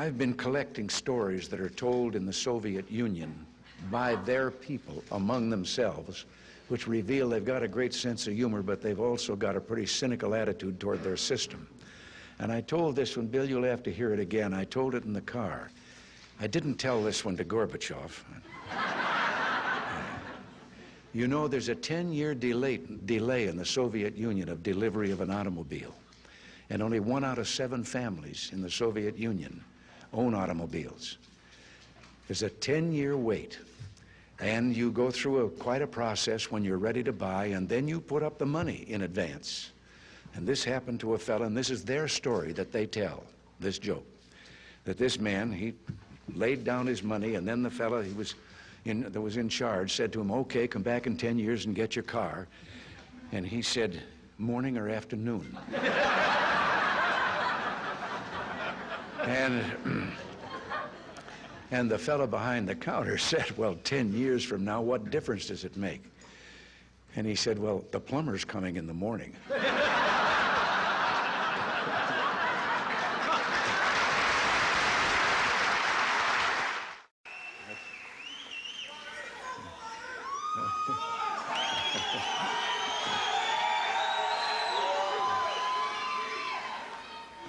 I've been collecting stories that are told in the Soviet Union by their people among themselves, which reveal they've got a great sense of humor, but they've also got a pretty cynical attitude toward their system. And I told this one, Bill, you'll have to hear it again. I told it in the car. I didn't tell this one to Gorbachev. You know, there's a 10-year delay in the Soviet Union of delivery of an automobile. And only 1 out of 7 families in the Soviet Union own automobiles. There's a 10-year wait. And you go through quite a process when you're ready to buy, and then you put up the money in advance. And this happened to a fella, and this is their story that they tell, this joke. That this man, he laid down his money, and then the fella that was in charge said to him, okay, come back in 10 years and get your car. And he said, morning or afternoon? And the fellow behind the counter said, well, 10 years from now, what difference does it make? And he said, well, the plumber's coming in the morning.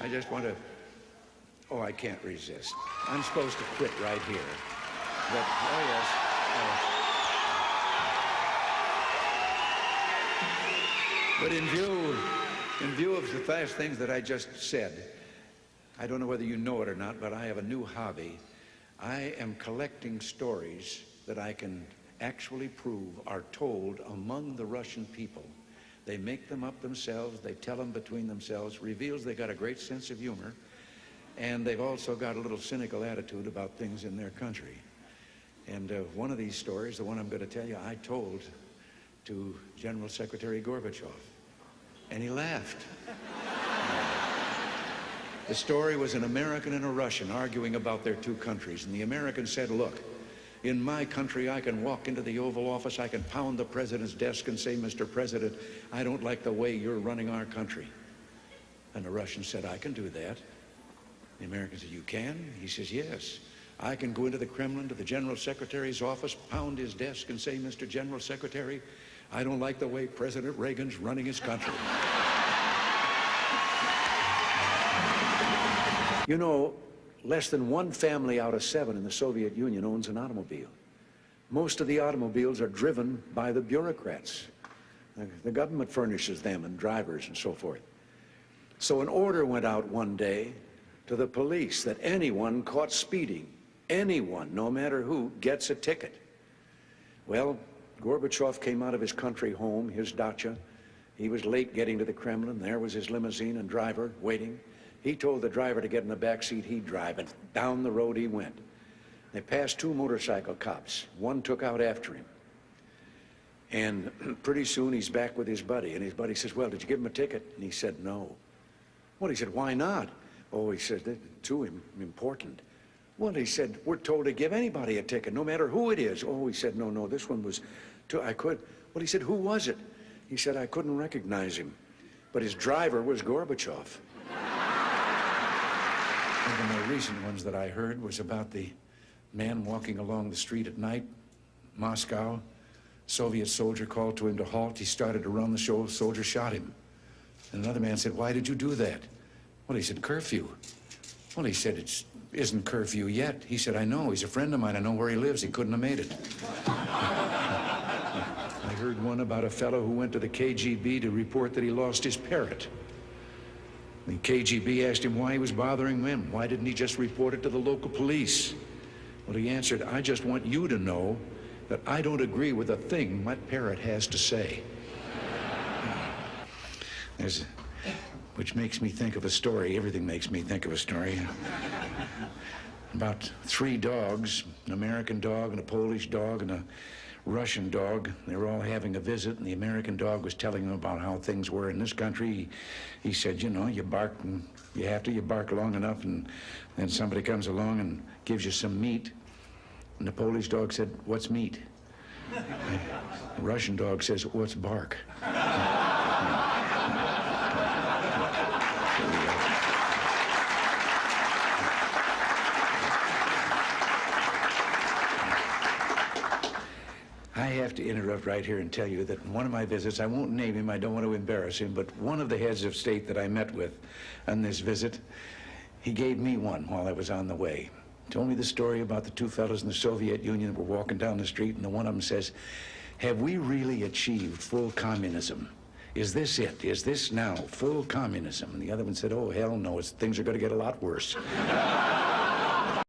I just want to, oh, I can't resist. I'm supposed to quit right here. But, oh, yes. But in view of the fast things that I just said, I don't know whether you know it or not, but I have a new hobby. I am collecting stories that I can actually prove are told among the Russian people. They make them up themselves, they tell them between themselves, reveals they got a great sense of humor, and they've also got a little cynical attitude about things in their country. And one of these stories, the one I'm going to tell you, I told to General Secretary Gorbachev, and he laughed. The story was an American and a Russian arguing about their two countries, and the American said, look, in my country, I can walk into the Oval Office, I can pound the president's desk and say, Mr. President, I don't like the way you're running our country. And the Russian said, I can do that. The American said, you can? He says, yes. I can go into the Kremlin, to the General Secretary's office, pound his desk and say, Mr. General Secretary, I don't like the way President Reagan's running his country. You know, less than 1 family out of 7 in the Soviet Union owns an automobile. Most of the automobiles are driven by the bureaucrats. The government furnishes them and drivers and so forth. So an order went out one day to the police that anyone caught speeding, anyone, no matter who, gets a ticket. Well, Gorbachev came out of his country home, his dacha. He was late getting to the Kremlin. There was his limousine and driver waiting. He told the driver to get in the back seat, he'd drive, and down the road he went. They passed 2 motorcycle cops. One took out after him. And pretty soon he's back with his buddy, and his buddy says, well, did you give him a ticket? And he said, no. Well, he said, why not? Oh, he said, too important. Well, he said, we're told to give anybody a ticket, no matter who it is. Oh, he said, no, this one was, I could. Well, he said, who was it? He said, I couldn't recognize him. But his driver was Gorbachev. One of the more recent ones that I heard was about the man walking along the street at night, Moscow. Soviet soldier called to him to halt. He started to run. The soldier shot him. And another man said, why did you do that? Well, he said, curfew. Well, he said, it isn't curfew yet. He said, I know. He's a friend of mine. I know where he lives. He couldn't have made it. I heard one about a fellow who went to the KGB to report that he lost his parrot. The KGB asked him why he was bothering them. Why didn't he just report it to the local police? Well, he answered, I just want you to know that I don't agree with a thing my parrot has to say. Which makes me think of a story. Everything makes me think of a story. About 3 dogs, an American dog and a Polish dog and a Russian dog. They were all having a visit, and the American dog was telling them about how things were in this country. He said, you know, you bark and you bark long enough, and then somebody comes along and gives you some meat. And the Polish dog said, what's meat? The Russian dog says, what's bark? have to interrupt right here and tell you that in one of my visits, I won't name him, I don't want to embarrass him, but one of the heads of state that I met with on this visit, he gave me one while I was on the way. Told me the story about the two fellows in the Soviet Union that were walking down the street, and the one of them says, "Have we really achieved full communism? Is this it? Is this now full communism?" And the other one said, "Oh, hell no, things are going to get a lot worse."